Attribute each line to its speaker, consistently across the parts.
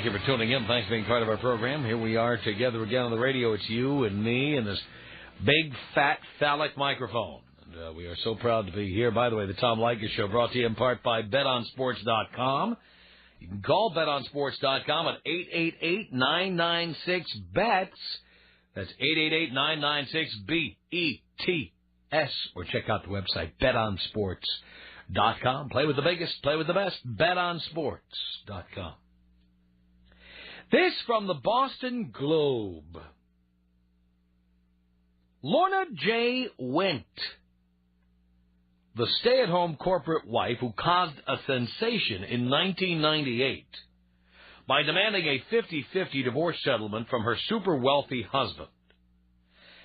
Speaker 1: Thank you for tuning in. Thanks for being part of our program. Here we are together again on the radio. It's you and me and this big, fat, phallic microphone. And we are so proud to be here. By the way, the Tom Leykis Show brought to you in part by BetOnSports.com. You can call BetOnSports.com at 888-996-BETS. That's 888-996-BETS. Or check out the website, BetOnSports.com. Play with the biggest, play with the best, BetOnSports.com. This from the Boston Globe. Lorna J. Wendt, the stay-at-home corporate wife who caused a sensation in 1998 by demanding a 50-50 divorce settlement from her super-wealthy husband,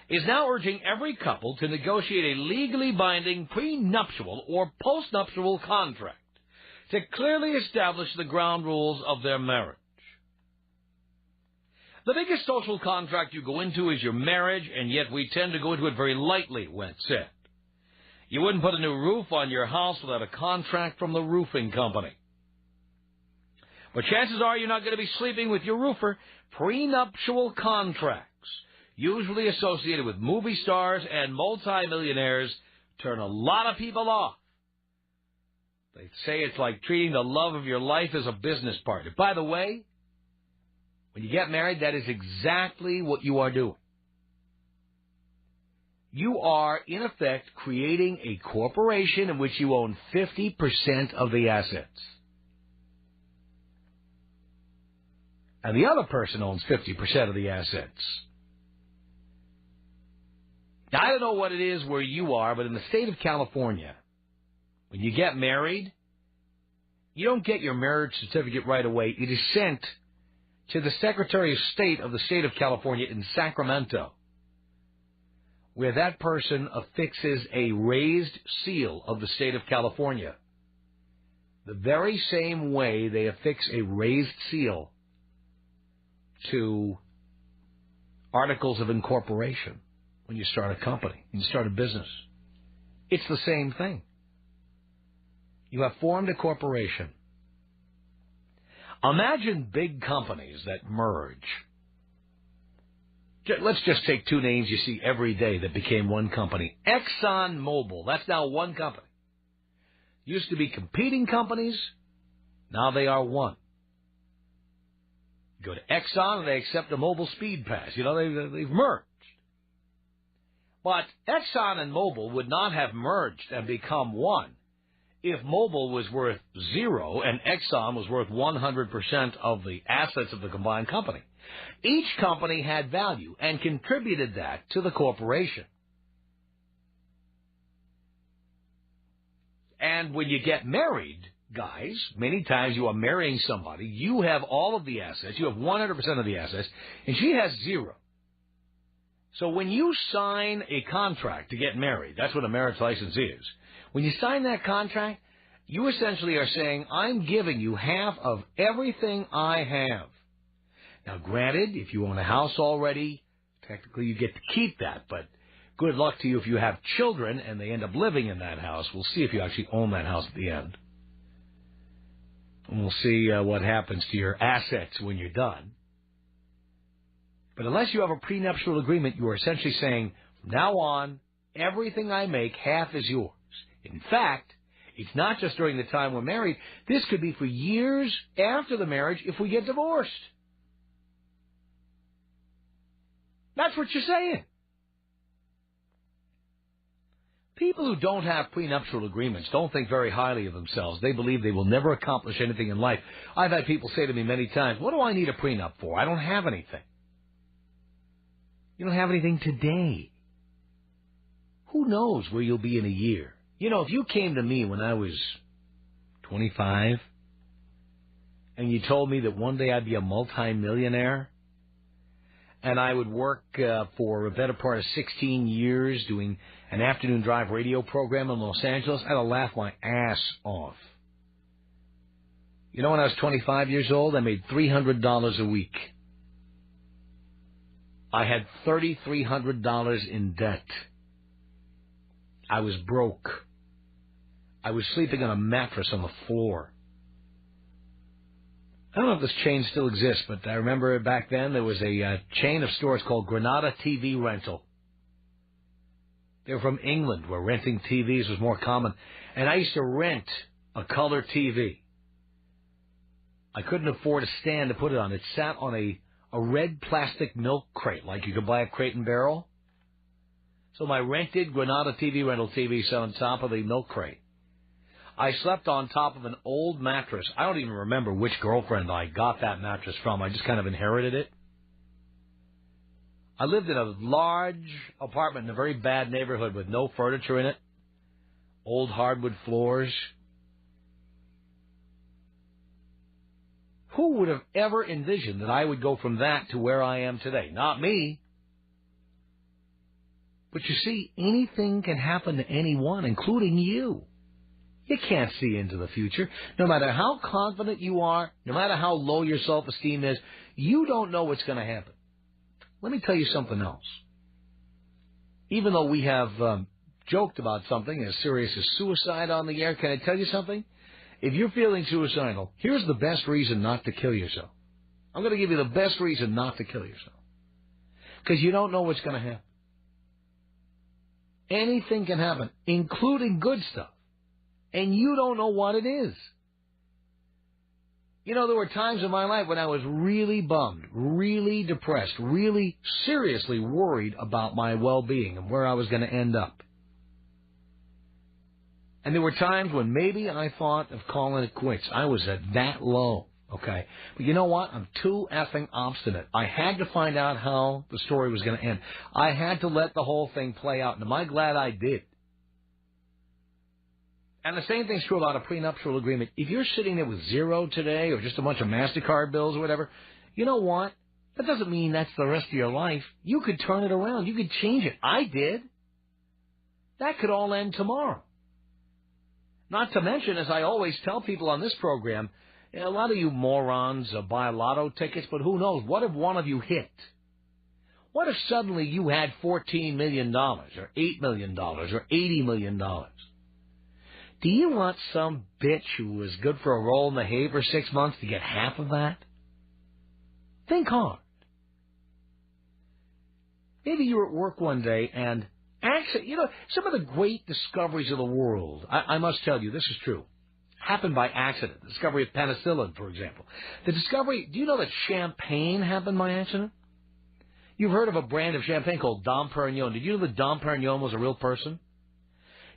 Speaker 1: is now urging every couple to negotiate a legally binding prenuptial or postnuptial contract to clearly establish the ground rules of their marriage. The biggest social contract you go into is your marriage, and yet we tend to go into it very lightly, Wendt said. You wouldn't put a new roof on your house without a contract from the roofing company. But chances are you're not going to be sleeping with your roofer. Prenuptial contracts, usually associated with movie stars and multimillionaires, turn a lot of people off. They say it's like treating the love of your life as a business partner. By the way, when you get married, that is exactly what you are doing. You are, in effect, creating a corporation in which you own 50% of the assets. And the other person owns 50% of the assets. Now, I don't know what it is where you are, but in the state of California, when you get married, you don't get your marriage certificate right away. It is sent to the Secretary of State of the state of California in Sacramento, where that person affixes a raised seal of the state of California, the very same way they affix a raised seal to articles of incorporation when you start a company, when you start a business. It's the same thing. You have formed a corporation. Imagine big companies that merge. Let's just take two names you see every day that became one company. ExxonMobil, that's now one company. Used to be competing companies, now they are one. You go to Exxon and they accept a Mobil Speed Pass. You know, they've merged. But Exxon and Mobil would not have merged and become one if Mobil was worth zero and Exxon was worth 100% of the assets of the combined company. Each company had value and contributed that to the corporation. And when you get married, guys, many times you are marrying somebody, you have all of the assets, you have 100% of the assets, and she has zero. So when you sign a contract to get married, that's what a marriage license is. When you sign that contract, you essentially are saying, I'm giving you half of everything I have. Now, granted, if you own a house already, technically you get to keep that, but good luck to you if you have children and they end up living in that house. We'll see if you actually own that house at the end. And we'll see what happens to your assets when you're done. But unless you have a prenuptial agreement, you are essentially saying, from now on, everything I make, half is yours. In fact, it's not just during the time we're married. This could be for years after the marriage if we get divorced. That's what you're saying. People who don't have prenuptial agreements don't think very highly of themselves. They believe they will never accomplish anything in life. I've had people say to me many times, what do I need a prenup for? I don't have anything. You don't have anything today. Who knows where you'll be in a year? You know, if you came to me when I was 25 and you told me that one day I'd be a multimillionaire and I would work for a better part of 16 years doing an afternoon drive radio program in Los Angeles, I'd have laughed my ass off. You know, when I was 25 years old, I made $300 a week. I had $3,300 in debt. I was broke. I was sleeping on a mattress on the floor. I don't know if this chain still exists, but I remember back then there was a chain of stores called Granada TV Rental. They were from England, where renting TVs was more common. And I used to rent a color TV. I couldn't afford a stand to put it on. It sat on a red plastic milk crate, like you could buy a Crate and Barrel. So my rented Granada TV Rental TV sat on top of the milk crate. I slept on top of an old mattress. I don't even remember which girlfriend I got that mattress from. I just kind of inherited it. I lived in a large apartment in a very bad neighborhood with no furniture in it, old hardwood floors. Who would have ever envisioned that I would go from that to where I am today? Not me. But you see, anything can happen to anyone, including you. You can't see into the future. No matter how confident you are, no matter how low your self-esteem is, you don't know what's going to happen. Let me tell you something else. Even though we have joked about something as serious as suicide on the air, can I tell you something? If you're feeling suicidal, here's the best reason not to kill yourself. I'm going to give you the best reason not to kill yourself. Because you don't know what's going to happen. Anything can happen, including good stuff. And you don't know what it is. You know, there were times in my life when I was really bummed, really depressed, really seriously worried about my well-being and where I was going to end up. And there were times when maybe I thought of calling it quits. I was at that low, okay? But you know what? I'm too effing obstinate. I had to find out how the story was going to end. I had to let the whole thing play out, and am I glad I did? And the same thing's true about a prenuptial agreement. If you're sitting there with zero today or just a bunch of MasterCard bills or whatever, you know what? That doesn't mean that's the rest of your life. You could turn it around. You could change it. I did. That could all end tomorrow. Not to mention, as I always tell people on this program, a lot of you morons buy lotto tickets, but who knows? What if one of you hit? What if suddenly you had $14 million or $8 million or $80 million? Do you want some bitch who was good for a roll in the hay for 6 months to get half of that? Think hard. Maybe you were at work one day and actually, you know, some of the great discoveries of the world, I must tell you, this is true, happened by accident. The discovery of penicillin, for example. The discovery, do you know that champagne happened by accident? You've heard of a brand of champagne called Dom Perignon. Did you know that Dom Perignon was a real person?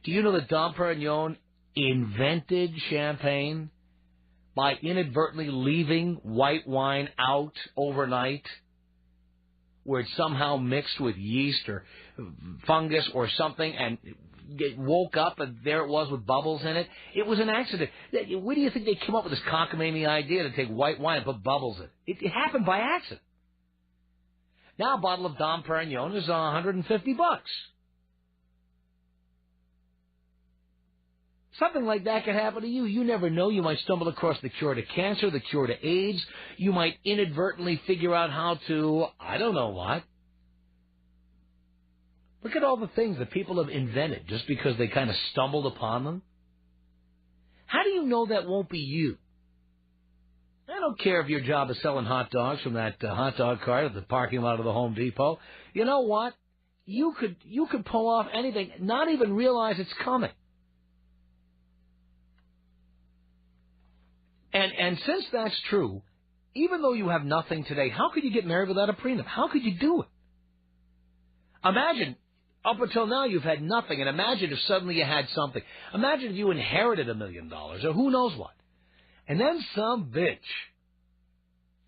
Speaker 1: Do you know that Dom Perignon invented champagne by inadvertently leaving white wine out overnight where it somehow mixed with yeast or fungus or something and it woke up and there it was with bubbles in it? It was an accident. Where do you think they came up with this cockamamie idea to take white wine and put bubbles in it? It happened by accident. Now a bottle of Dom Perignon is $150. Something like that could happen to you. You never know. You might stumble across the cure to cancer, the cure to AIDS. You might inadvertently figure out how to, I don't know what. Look at all the things that people have invented just because they kind of stumbled upon them. How do you know that won't be you? I don't care if your job is selling hot dogs from that hot dog cart at the parking lot of the Home Depot. You know what? You could pull off anything, not even realize it's coming. And since that's true, even though you have nothing today, how could you get married without a prenup? How could you do it? Imagine, up until now you've had nothing, and imagine if suddenly you had something. Imagine if you inherited $1 million, or who knows what. And then some bitch,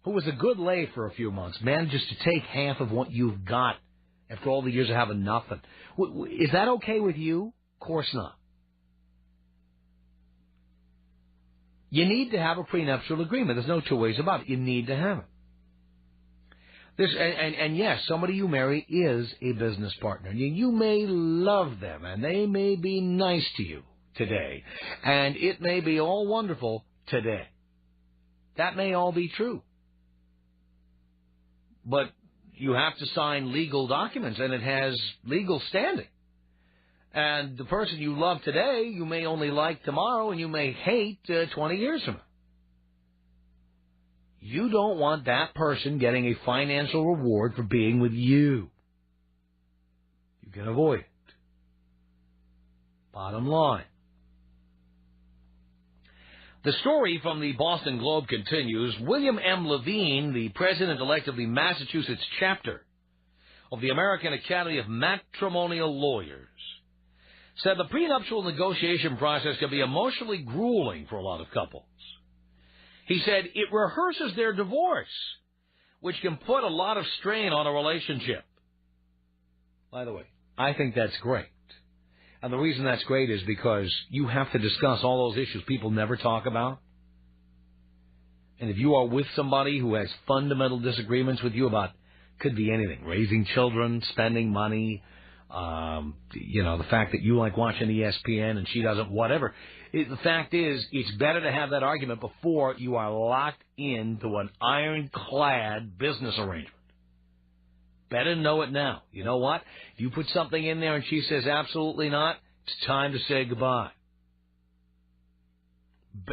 Speaker 1: who was a good lay for a few months, manages to take half of what you've got after all the years of having nothing. Is that okay with you? Of course not. You need to have a prenuptial agreement. There's no two ways about it. You need to have it. And yes, somebody you marry is a business partner. You may love them, and they may be nice to you today, and it may be all wonderful today. That may all be true. But you have to sign legal documents, and it has legal standing. And the person you love today, you may only like tomorrow, and you may hate 20 years from now. You don't want that person getting a financial reward for being with you. You can avoid it. Bottom line. The story from the Boston Globe continues. William M. Levine, the president-elect of the Massachusetts chapter of the American Academy of Matrimonial Lawyers, said the prenuptial negotiation process can be emotionally grueling for a lot of couples. He said it rehearses their divorce, which can put a lot of strain on a relationship. By the way, I think that's great. And the reason that's great is because you have to discuss all those issues people never talk about. And if you are with somebody who has fundamental disagreements with you about, could be anything, raising children, spending money, the fact that you like watching ESPN and she doesn't, whatever. The fact is, it's better to have that argument before you are locked into an ironclad business arrangement. Better know it now. You know what? If you put something in there and she says absolutely not, it's time to say goodbye.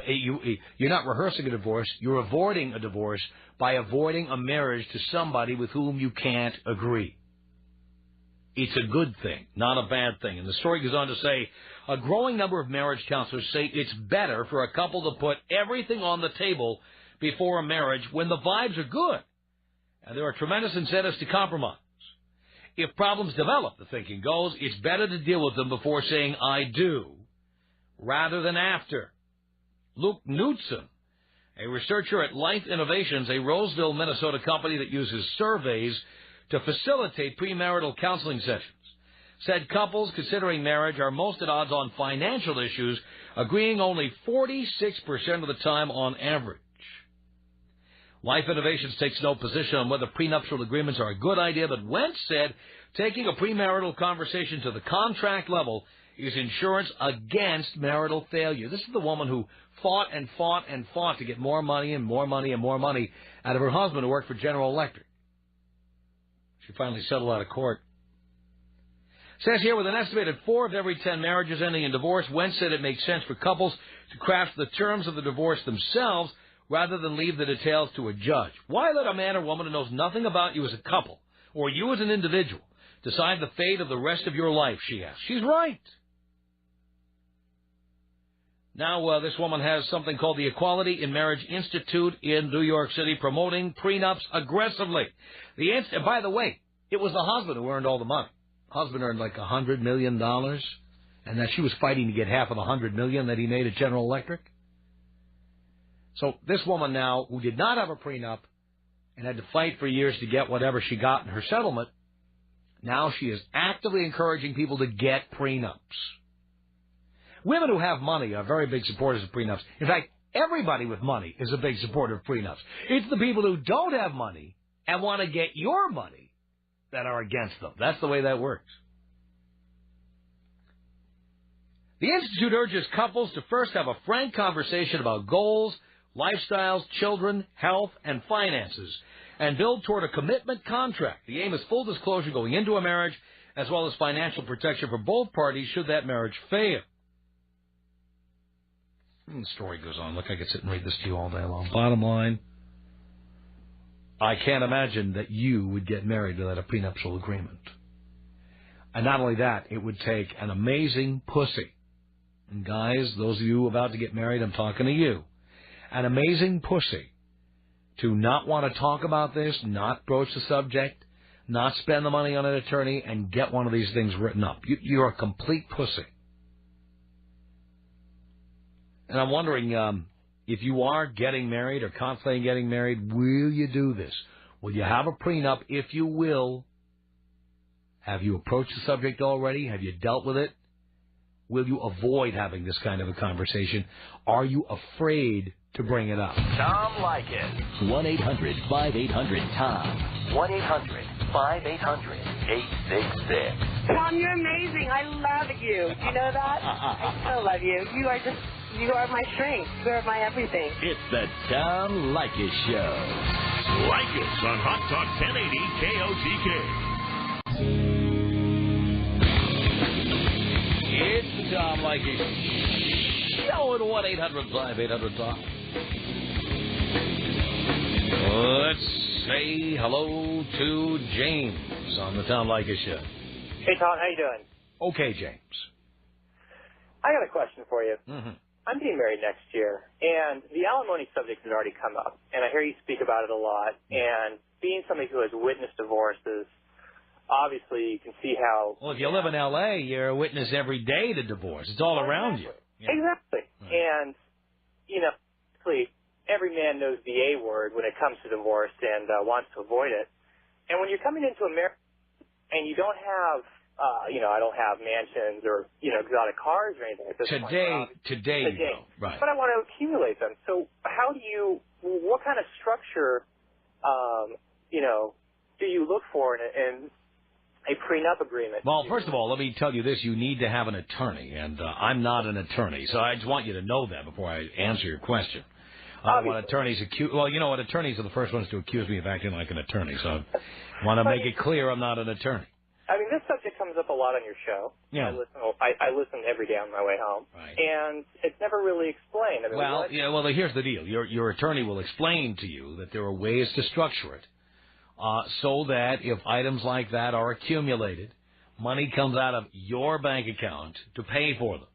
Speaker 1: You're not rehearsing a divorce. You're avoiding a divorce by avoiding a marriage to somebody with whom you can't agree. It's a good thing, not a bad thing. And the story goes on to say, a growing number of marriage counselors say it's better for a couple to put everything on the table before a marriage when the vibes are good. And there are tremendous incentives to compromise. If problems develop, the thinking goes, it's better to deal with them before saying I do, rather than after. Luke Knudsen, a researcher at Life Innovations, a Roseville, Minnesota company that uses surveys to facilitate premarital counseling sessions, said couples considering marriage are most at odds on financial issues, agreeing only 46% of the time on average. Life Innovations takes no position on whether prenuptial agreements are a good idea, but Wentz said taking a premarital conversation to the contract level is insurance against marital failure. This is the woman who fought and fought and fought to get more money and more money and more money out of her husband who worked for General Electric. She finally settled out of court. Says here, with an estimated 4 of every 10 marriages ending in divorce, Wentz said it makes sense for couples to craft the terms of the divorce themselves rather than leave the details to a judge. Why let a man or woman who knows nothing about you as a couple, or you as an individual, decide the fate of the rest of your life, she asks. She's right. Now, this woman has something called the Equality in Marriage Institute in New York City, promoting prenups aggressively. By the way, it was the husband who earned all the money. Husband earned like $100 million, and that she was fighting to get half of the $100 million that he made at General Electric. So this woman now, who did not have a prenup and had to fight for years to get whatever she got in her settlement, now she is actively encouraging people to get prenups. Women who have money are very big supporters of prenups. In fact, everybody with money is a big supporter of prenups. It's the people who don't have money and want to get your money that are against them. That's the way that works. The Institute urges couples to first have a frank conversation about goals, lifestyles, children, health, and finances, and build toward a commitment contract. The aim is full disclosure going into a marriage, as well as financial protection for both parties should that marriage fail. The story goes on. Look, I could sit and read this to you all day long. Bottom line, I can't imagine that you would get married without a prenuptial agreement. And not only that, it would take an amazing pussy. And guys, those of you about to get married, I'm talking to you. An amazing pussy to not want to talk about this, not broach the subject, not spend the money on an attorney, and get one of these things written up. You're a complete pussy. And I'm wondering, if you are getting married or contemplating getting married, will you do this? Will you have a prenup? If you will, have you approached the subject already? Have you dealt with it? Will you avoid having this kind of a conversation? Are you afraid to bring it up?
Speaker 2: Tom Leykis. 1-800-5800-TOM. 1-800-5800-866.
Speaker 3: Tom, you're amazing. I love you. Do you know that? I so love you. You are my strength. You are my everything.
Speaker 2: It's the Tom Leykis Show.
Speaker 4: Leykis on Hot Talk 1080 KOTK.
Speaker 1: It's the Tom Leykis Show at 1-800-5800-TOM. Let's say hello to James on the Tom Leykis show.
Speaker 5: Hey, Tom, how you doing?
Speaker 1: Okay, James.
Speaker 5: I got a question for you.
Speaker 1: Mm-hmm.
Speaker 5: I'm getting married next year, and the alimony subject has already come up, and I hear you speak about it a lot. And being somebody who has witnessed divorces, obviously you can see how...
Speaker 1: Well, if you live in L.A., you're a witness every day to divorce. It's all around you. Yeah.
Speaker 5: Exactly.
Speaker 1: Right.
Speaker 5: And, you know, basically every man knows the A word when it comes to divorce and wants to avoid it. And when you're coming into a marriage and you don't have... I don't have mansions or, exotic cars or anything at this point.
Speaker 1: Today you don't. Right.
Speaker 5: But I want to accumulate them. So what kind of structure, do you look for in a prenup agreement?
Speaker 1: Well, first of all, let me tell you this. You need to have an attorney, and I'm not an attorney, so I just want you to know that before I answer your question. When attorneys attorneys are the first ones to accuse me of acting like an attorney, so I want to make it clear I'm not an attorney.
Speaker 5: I mean, this subject comes up a lot on your show.
Speaker 1: Yeah.
Speaker 5: I listen every day on my way home.
Speaker 1: Right.
Speaker 5: And it's never really explained. I mean,
Speaker 1: here's the deal. Your attorney will explain to you that there are ways to structure it so that if items like that are accumulated, money comes out of your bank account to pay for them.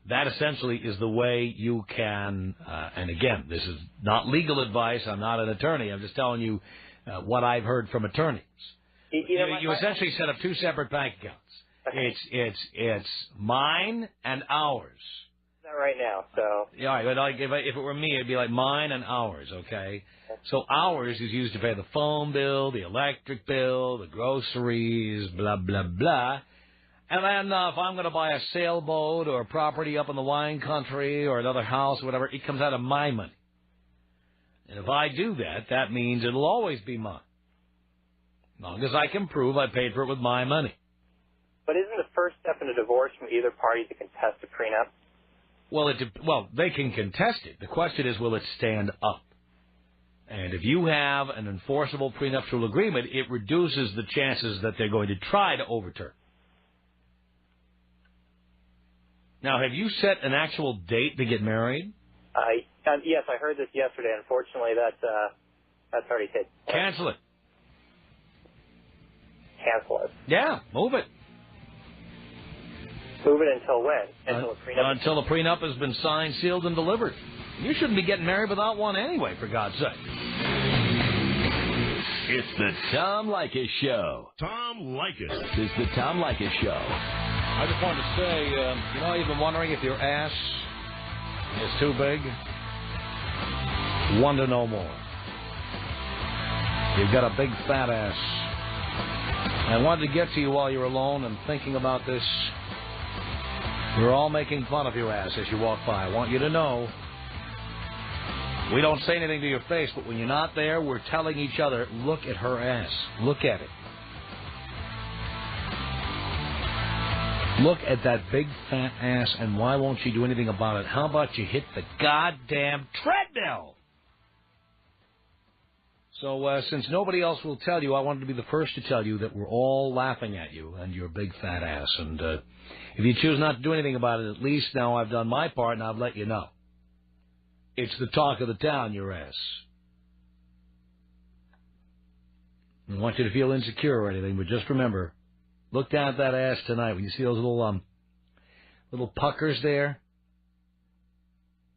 Speaker 1: That essentially is the way you can, and again, this is not legal advice. I'm not an attorney. I'm just telling you what I've heard from attorneys. You essentially set up two separate bank accounts. Okay. It's mine and ours.
Speaker 5: Not right now, so.
Speaker 1: Yeah, but if it were me, it'd be like mine and ours, okay? So ours is used to pay the phone bill, the electric bill, the groceries, blah, blah, blah. And then if I'm going to buy a sailboat or a property up in the wine country or another house or whatever, it comes out of my money. And if I do that, that means it'll always be mine. As long as I can prove I paid for it with my money.
Speaker 5: But isn't the first step in a divorce from either party to contest a prenup?
Speaker 1: Well, they can contest it. The question is, will it stand up? And if you have an enforceable prenuptial agreement, it reduces the chances that they're going to try to overturn. Now, have you set an actual date to get married?
Speaker 5: Yes, I heard this yesterday. Unfortunately, that's already taken place.
Speaker 1: Cancel it.
Speaker 5: Cancel it.
Speaker 1: Yeah, move it.
Speaker 5: Move it until when? Until the prenup?
Speaker 1: Until the prenup has been signed, sealed, and delivered. You shouldn't be getting married without one anyway, for God's sake.
Speaker 2: It's the Tom Leykis Show.
Speaker 4: Tom Leykis.
Speaker 2: It's the Tom Leykis Show.
Speaker 1: I just wanted to say, you've been wondering if your ass is too big? Wonder no more. You've got a big fat ass. I wanted to get to you while you're alone and thinking about this. We're all making fun of your ass as you walk by. I want you to know, we don't say anything to your face, but when you're not there, we're telling each other, look at her ass. Look at it. Look at that big fat ass, and why won't you do anything about it? How about you hit the goddamn treadmill? So since nobody else will tell you, I wanted to be the first to tell you that we're all laughing at you and your big fat ass. And if you choose not to do anything about it, at least now I've done my part and I've let you know. It's the talk of the town, your ass. I don't want you to feel insecure or anything, but just remember, look down at that ass tonight when you see those little puckers there.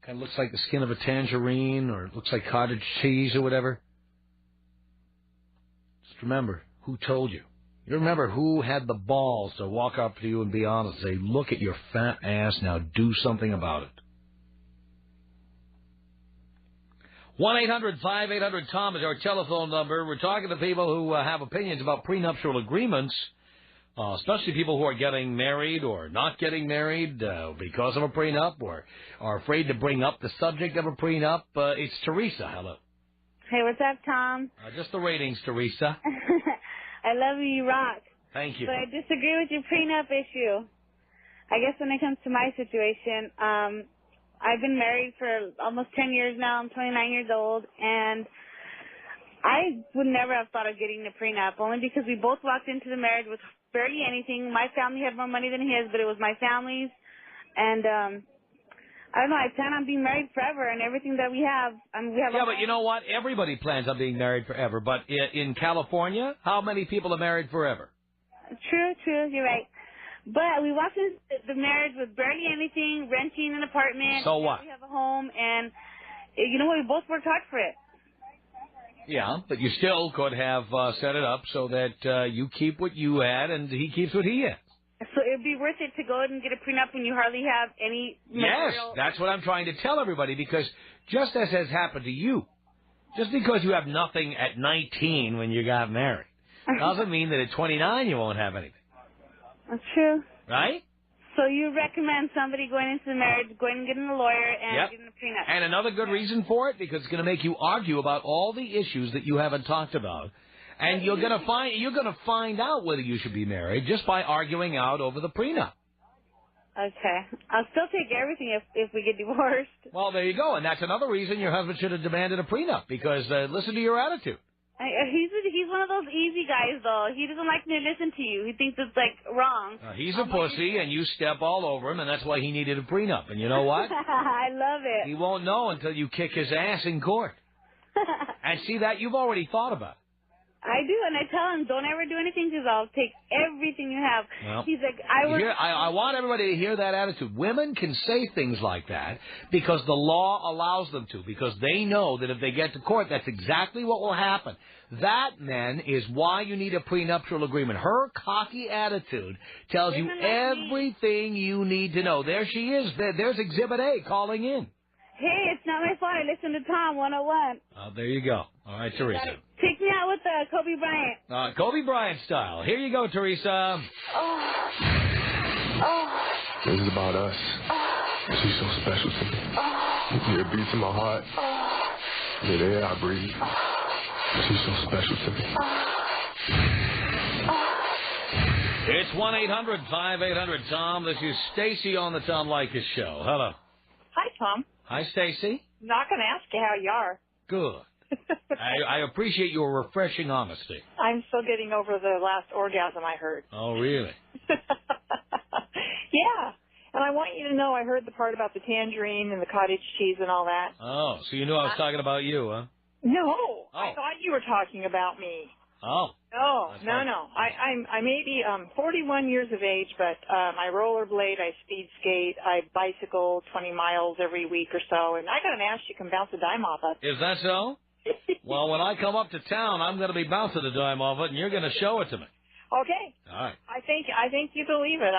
Speaker 1: Kind of looks like the skin of a tangerine, or it looks like cottage cheese or whatever. Remember who told you. You remember who had the balls to walk up to you and be honest, say, look at your fat ass, now do something about it. 1-800-5800-TOM is our telephone number. We're talking to people who have opinions about prenuptial agreements, especially people who are getting married or not getting married because of a prenup or are afraid to bring up the subject of a prenup. It's Teresa. Hello.
Speaker 6: Hey, what's up, Tom?
Speaker 1: Just the ratings, Teresa.
Speaker 6: I love you. You rock.
Speaker 1: Thank you.
Speaker 6: But I disagree with your prenup issue. I guess when it comes to my situation, I've been married for almost 10 years now. I'm 29 years old, and I would never have thought of getting a prenup, only because we both walked into the marriage with barely anything. My family had more money than his, but it was my family's, and I don't know. I plan on being married forever, and everything that we have. We have.
Speaker 1: Yeah, but you know what? Everybody plans on being married forever. But in California, how many people are married forever?
Speaker 6: True. You're right. But we walked into the marriage with barely anything, renting an apartment.
Speaker 1: So what?
Speaker 6: We have a home, and you know what? We both worked hard for it.
Speaker 1: Yeah, but you still could have set it up so that you keep what you had and he keeps what he has.
Speaker 6: So it would be worth it to go and get a prenup when you hardly have any material.
Speaker 1: Yes, that's what I'm trying to tell everybody, because just as has happened to you, just because you have nothing at 19 when you got married doesn't mean that at 29 you won't have anything.
Speaker 6: That's true.
Speaker 1: Right?
Speaker 6: So you recommend somebody going into the marriage, going and getting a lawyer and getting a prenup.
Speaker 1: And another good reason for it, because it's going to make you argue about all the issues that you haven't talked about. And you're going to find out whether you should be married just by arguing out over the prenup.
Speaker 6: Okay. I'll still take everything if we get divorced.
Speaker 1: Well, there you go. And that's another reason your husband should have demanded a prenup, because listen to your attitude.
Speaker 6: He's one of those easy guys, though. He doesn't like me to listen to you. He thinks it's, like, wrong.
Speaker 1: He's a pussy, and you step all over him, and that's why he needed a prenup. And you know what?
Speaker 6: I love it.
Speaker 1: He won't know until you kick his ass in court. And see that? You've already thought about it.
Speaker 6: I do, and I tell him, don't ever do anything, because I'll take everything you have.
Speaker 1: Well,
Speaker 6: he's like,
Speaker 1: I want everybody to hear that attitude. Women can say things like that because the law allows them to, because they know that if they get to court, that's exactly what will happen. That, men, is why you need a prenuptial agreement. Her cocky attitude tells you everything you need to know. There she is. There's Exhibit A calling in.
Speaker 6: Hey, it's not my fault. I listen to Tom 101.
Speaker 1: Oh, there you go. All right, Teresa.
Speaker 6: Take me out with Kobe Bryant.
Speaker 1: Kobe Bryant style. Here you go, Teresa.
Speaker 7: This is about us. She's so special to me. Yeah, it beats in my heart. Yeah, the air I breathe. She's so special to me.
Speaker 1: It's 1-800-5800-TOM. This is Stacy on the Tom Leykis Show. Hello.
Speaker 8: Hi, Tom.
Speaker 1: Hi, Stacy.
Speaker 8: Not going to ask you how you are.
Speaker 1: Good. I appreciate your refreshing honesty.
Speaker 8: I'm still getting over the last orgasm I heard.
Speaker 1: Oh, really?
Speaker 8: Yeah. And I want you to know I heard the part about the tangerine and the cottage cheese and all that.
Speaker 1: Oh, so you knew I was talking about you, huh?
Speaker 8: No. I thought you were talking about me.
Speaker 1: Oh.
Speaker 8: No. I may be 41 years of age, but I rollerblade, I speed skate, I bicycle 20 miles every week or so, and I got an ass you can bounce a dime off of.
Speaker 1: Is that so? Well, when I come up to town, I'm going to be bouncing a dime off it, and you're going to show it to me.
Speaker 8: Okay.
Speaker 1: All right.
Speaker 8: I think you believe it.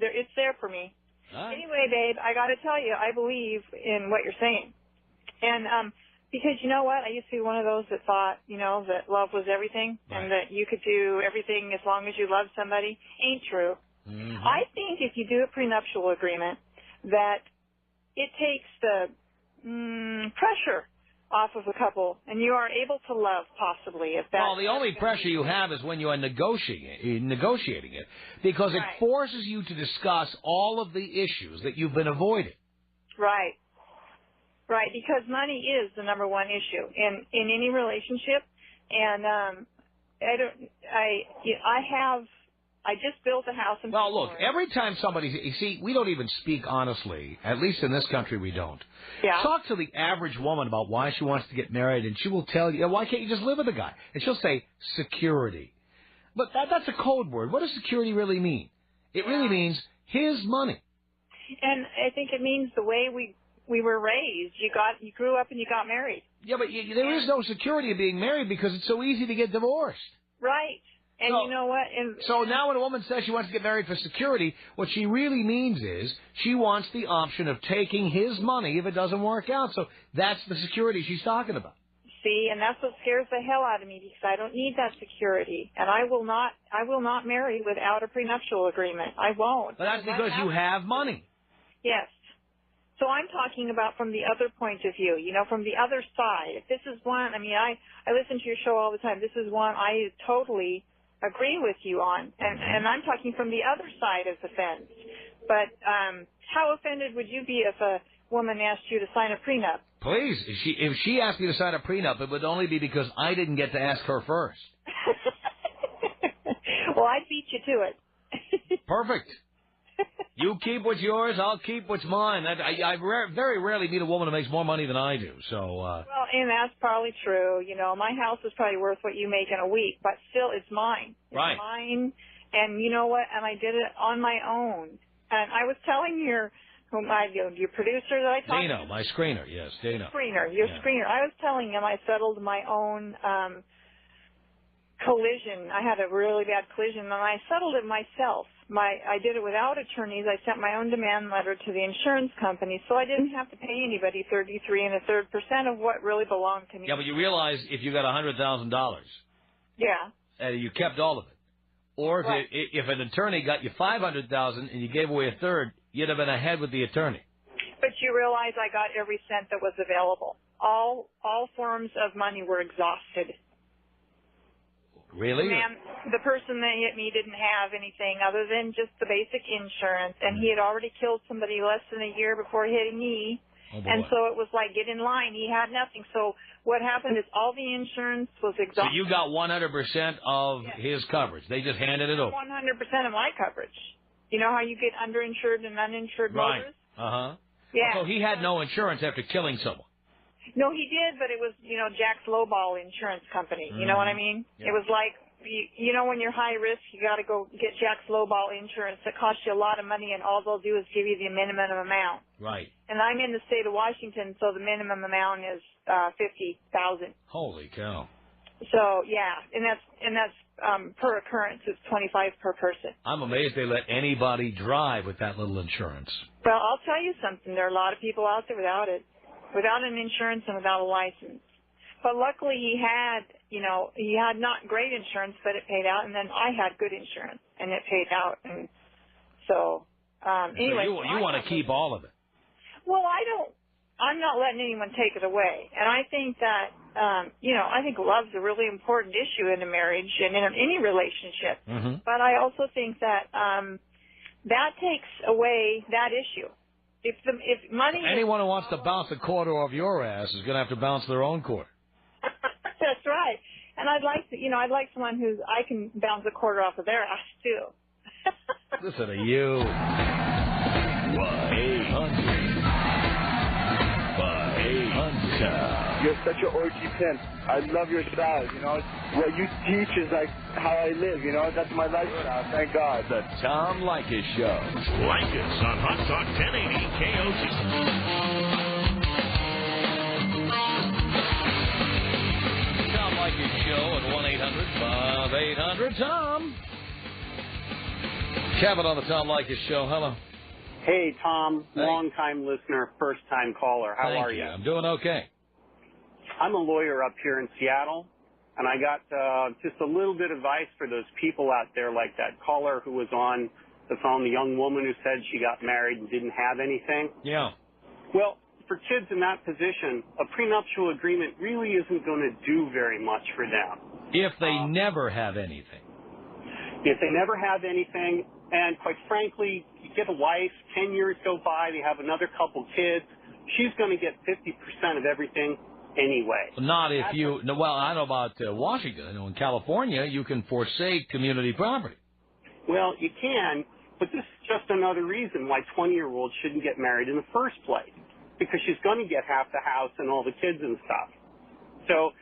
Speaker 8: It's there for me.
Speaker 1: All right.
Speaker 8: Anyway, babe, I got to tell you, I believe in what you're saying, and because you know what, I used to be one of those that thought, that love was everything, and that you could do everything as long as you love somebody. Ain't true.
Speaker 1: Mm-hmm.
Speaker 8: I think if you do a prenuptial agreement, that it takes the pressure off of a couple, and you are able to love, possibly.
Speaker 1: Well, the only pressure you have is when you are negotiating it, because it forces you to discuss all of the issues that you've been avoiding.
Speaker 8: Right. Right, because money is the number one issue in any relationship, and I just built a house in
Speaker 1: Well, look, every time you see, we don't even speak honestly. At least in this country, we don't.
Speaker 8: Yeah.
Speaker 1: Talk to the average woman about why she wants to get married, and she will tell you, why can't you just live with a guy? And she'll say, security. But that's a code word. What does security really mean? It really means his money.
Speaker 8: And I think it means the way we were raised. You grew up and you got married.
Speaker 1: Yeah, but there is no security in being married because it's so easy to get divorced.
Speaker 8: Right. And you know what?
Speaker 1: So now when a woman says she wants to get married for security, what she really means is she wants the option of taking his money if it doesn't work out. So that's the security she's talking about.
Speaker 8: See, and that's what scares the hell out of me, because I don't need that security, and I will not marry without a prenuptial agreement. I won't.
Speaker 1: But that's because you have money.
Speaker 8: Yes. So I'm talking about from the other point of view, from the other side. If this is one, I listen to your show all the time. This is one I totally agree with you on, and I'm talking from the other side of the fence. But how offended would you be if a woman asked you to sign a prenup?
Speaker 1: Please, if she asked me to sign a prenup, it would only be because I didn't get to ask her first.
Speaker 8: Well, I'd beat you to it.
Speaker 1: Perfect. You keep what's yours, I'll keep what's mine. I very rarely meet a woman who makes more money than I do. So.
Speaker 8: Well, and that's probably true. You know, my house is probably worth what you make in a week, but still, it's mine. It's
Speaker 1: right.
Speaker 8: mine. And you know what? And I did it on my own. And I was telling your producer that I talked to.
Speaker 1: Dana, my screener, yes, Dana.
Speaker 8: Your screener. I was telling him I settled my own collision. I had a really bad collision, and I settled it myself. I did it without attorneys. I sent my own demand letter to the insurance company, so I didn't have to pay anybody 33 1/3% of what really belonged to me.
Speaker 1: Yeah, but you realize if you got $100,000,
Speaker 8: yeah,
Speaker 1: and you kept all of it, or if an attorney got you $500,000 and you gave away a third, you'd have been ahead with the attorney.
Speaker 8: But you realize I got every cent that was available. All forms of money were exhausted.
Speaker 1: Really?
Speaker 8: The person that hit me didn't have anything other than just the basic insurance, and he had already killed somebody less than a year before hitting me.
Speaker 1: Oh,
Speaker 8: and so it was like, get in line. He had nothing. So what happened is all the insurance was exhausted.
Speaker 1: So you got 100% of his coverage. They just handed it over.
Speaker 8: 100% of my coverage. You know how you get underinsured and uninsured
Speaker 1: right.
Speaker 8: motorists?
Speaker 1: Uh-huh.
Speaker 8: Yeah.
Speaker 1: So he had no insurance after killing someone.
Speaker 8: No, he did, but it was, Jack's Lowball Insurance Company. You know what I mean? Yeah. It was like, when you're high risk, you got to go get Jack's Lowball Insurance. It costs you a lot of money, and all they'll do is give you the minimum amount.
Speaker 1: Right.
Speaker 8: And I'm in the state of Washington, so the minimum amount is $50,000.
Speaker 1: Holy cow!
Speaker 8: So yeah, and that's per occurrence. It's $25 per person.
Speaker 1: I'm amazed they let anybody drive with that little insurance.
Speaker 8: Well, I'll tell you something. There are a lot of people out there without it. Without an insurance and without a license. But luckily he had not great insurance, but it paid out, and then I had good insurance, and it paid out. And so, anyway.
Speaker 1: So you want to keep all of it?
Speaker 8: Well, I'm not letting anyone take it away. And I think that, I think love's a really important issue in a marriage and in any relationship.
Speaker 1: Mm-hmm.
Speaker 8: But I also think that, that takes away that issue. If money
Speaker 1: anyone who wants to bounce a quarter off your ass is going to have to bounce their own quarter.
Speaker 8: That's right. And I'd like someone who I can bounce a quarter off of their ass too.
Speaker 1: Listen to you. 1-800-5800.
Speaker 9: You're such an orgy pimp. I love your style. What you teach is like how I live. That's my lifestyle. Thank God.
Speaker 2: The Tom Leykis Show.
Speaker 4: Leykis on Hot Talk 1080 KOC.
Speaker 1: Tom Leykis Show at 1-800-5800-TOM. Kevin on the Tom Leykis Show. Hello.
Speaker 10: Hey, Tom. Long-time listener, first-time caller. How are you?
Speaker 1: I'm doing okay.
Speaker 10: I'm a lawyer up here in Seattle, and I got just a little bit of advice for those people out there like that caller who was on the phone, the young woman who said she got married and didn't have anything.
Speaker 1: Yeah.
Speaker 10: Well, for kids in that position, a prenuptial agreement really isn't going to do very much for them.
Speaker 1: If they never have anything.
Speaker 10: If they never have anything, and quite frankly, you get a wife, 10 years go by, they have another couple kids, she's going to get 50% of everything anyway.
Speaker 1: Not if you, well, I know about Washington. In California, you can forsake community property.
Speaker 10: Well, you can, but this is just another reason why 20-year-olds shouldn't get married in the first place, because she's going to get half the house and all the kids and stuff. So,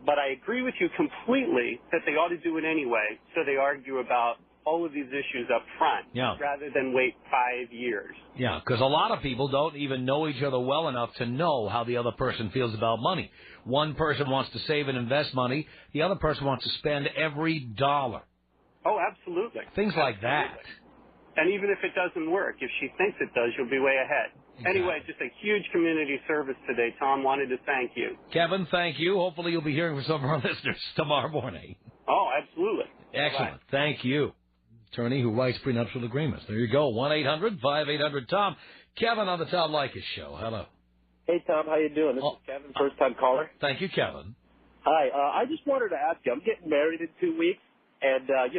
Speaker 10: but I agree with you completely that they ought to do it anyway, so they argue about all of these issues up front rather than wait 5 years.
Speaker 1: Yeah, because a lot of people don't even know each other well enough to know how the other person feels about money. One person wants to save and invest money. The other person wants to spend every dollar.
Speaker 10: Oh, absolutely.
Speaker 1: Things like that.
Speaker 10: And even if it doesn't work, if she thinks it does, you'll be way ahead. Exactly. Anyway, just a huge community service today, Tom. Wanted to thank you.
Speaker 1: Kevin, thank you. Hopefully you'll be hearing from some of our listeners tomorrow morning.
Speaker 10: Oh, absolutely.
Speaker 1: Excellent.
Speaker 10: Bye-bye.
Speaker 1: Thank you. Attorney who writes prenuptial agreements. There you go. 1-800-5800-TOM. Kevin on the Tom Leykis Show. Hello.
Speaker 11: Hey, Tom. How you doing? This is Kevin, first-time caller.
Speaker 1: Thank you, Kevin.
Speaker 11: Hi. I just wanted to ask you, I'm getting married in 2 weeks, and, I've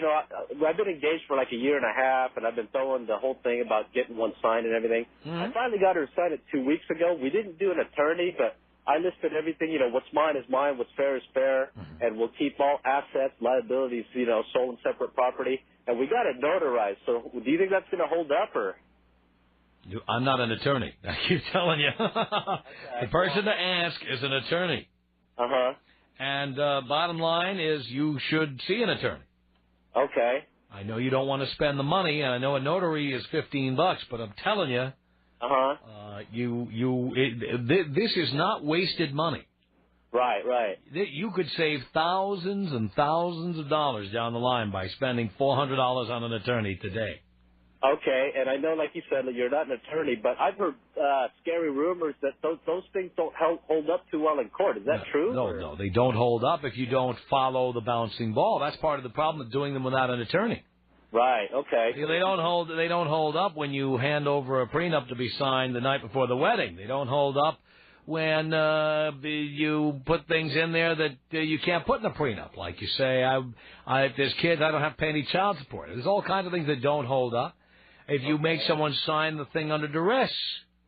Speaker 11: been engaged for like a year and a half, and I've been throwing the whole thing about getting one signed and everything. I finally got her signed it 2 weeks ago. We didn't do an attorney, but I listed everything, what's mine is mine, what's fair is fair, and we'll keep all assets, liabilities, sole and separate property, and we got it notarized. So do you think that's going to hold up, or?
Speaker 1: I'm not an attorney. I keep telling you. The person to ask is an attorney.
Speaker 11: Uh-huh.
Speaker 1: And bottom line is you should see an attorney.
Speaker 11: Okay.
Speaker 1: I know you don't want to spend the money, and I know a notary is $15, but I'm telling you, this is not wasted money.
Speaker 11: Right.
Speaker 1: You could save thousands and thousands of dollars down the line by spending $400 on an attorney today.
Speaker 11: Okay, and I know, like you said, that you're not an attorney, but I've heard scary rumors that those things don't hold up too well in court. Is that true?
Speaker 1: No, they don't hold up if you don't follow the bouncing ball. That's part of the problem of doing them without an attorney.
Speaker 11: Right. Okay.
Speaker 1: They don't hold up when you hand over a prenup to be signed the night before the wedding. They don't hold up when you put things in there that you can't put in a prenup. Like you say, if there's kids, I don't have to pay any child support. There's all kinds of things that don't hold up. If you make someone sign the thing under duress,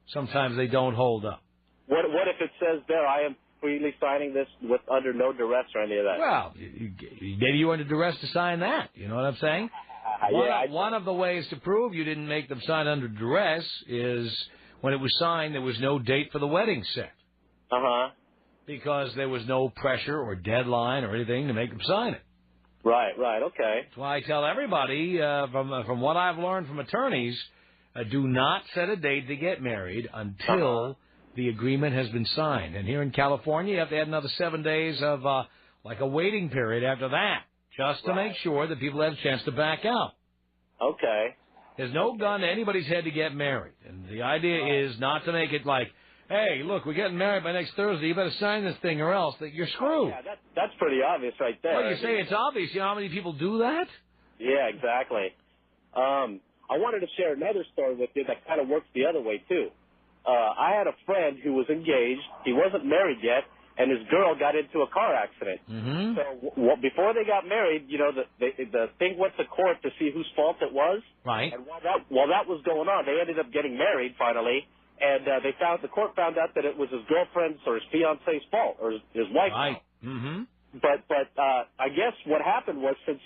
Speaker 1: sometimes they don't hold up.
Speaker 11: What if it says there, I am freely signing this with under no duress or any of that?
Speaker 1: Well, maybe you're under duress to sign that. You know what I'm saying? One of the ways to prove you didn't make them sign under duress is when it was signed, there was no date for the wedding set.
Speaker 11: Uh-huh.
Speaker 1: Because there was no pressure or deadline or anything to make them sign it.
Speaker 11: Right, okay.
Speaker 1: That's why I tell everybody, from what I've learned from attorneys, do not set a date to get married until the agreement has been signed. And here in California, you have to add another 7 days of like a waiting period after that, just to make sure that people have a chance to back out.
Speaker 11: Okay.
Speaker 1: There's no gun to anybody's head to get married. And the idea is not to make it like, hey, look, we're getting married by next Thursday. You better sign this thing or else that you're screwed.
Speaker 11: Yeah, that's pretty obvious right there.
Speaker 1: Well, you say it's obvious. You know how many people do that?
Speaker 11: Yeah, exactly. I wanted to share another story with you that kind of works the other way, too. I had a friend who was engaged. He wasn't married yet, and his girl got into a car accident.
Speaker 1: Mm-hmm.
Speaker 11: So before they got married, the thing went to court to see whose fault it was.
Speaker 1: Right.
Speaker 11: And while that was going on, they ended up getting married finally. And the court found out that it was his girlfriend's or his fiance's fault or his wife's
Speaker 1: fault.
Speaker 11: Mm-hmm. But I guess what happened was since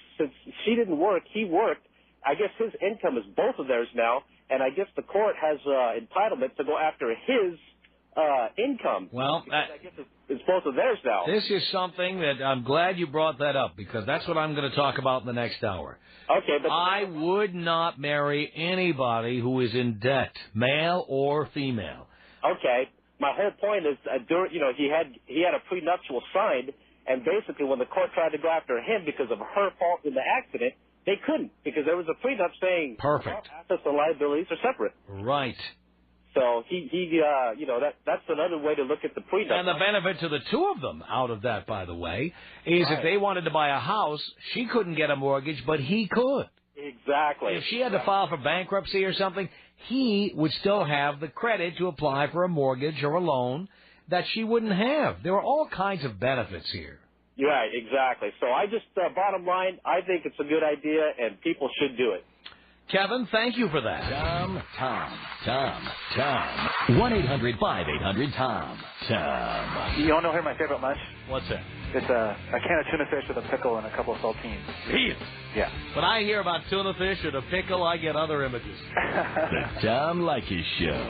Speaker 11: she didn't work, he worked. I guess his income is both of theirs now, and I guess the court has entitlement to go after his income.
Speaker 1: Well,
Speaker 11: I guess it's both of theirs now.
Speaker 1: This is something that I'm glad you brought that up because that's what I'm going to talk about in the next hour.
Speaker 11: Okay, but
Speaker 1: I would not marry anybody who is in debt, male or female.
Speaker 11: Okay, my whole point is, he had a prenuptial signed, and basically when the court tried to go after him because of her fault in the accident, they couldn't because there was a prenup saying
Speaker 1: perfect
Speaker 11: assets and liabilities are separate.
Speaker 1: Right.
Speaker 11: So that's another way to look at the prenup.
Speaker 1: And the benefit to the two of them out of that, by the way, is if they wanted to buy a house, she couldn't get a mortgage, but he could.
Speaker 11: Exactly.
Speaker 1: If she had to file for bankruptcy or something, he would still have the credit to apply for a mortgage or a loan that she wouldn't have. There are all kinds of benefits here.
Speaker 11: Right, exactly. So I just, bottom line, I think it's a good idea, and people should do it.
Speaker 1: Kevin, thank you for that.
Speaker 2: Tom. 1-800-5800-TOM. Tom.
Speaker 12: You want to hear my favorite lunch?
Speaker 1: What's that?
Speaker 12: It's a can of tuna fish with a pickle and a couple of saltines.
Speaker 1: Really?
Speaker 12: Yeah.
Speaker 1: When I hear about tuna fish and a pickle, I get other images.
Speaker 2: The Tom Leykis Show.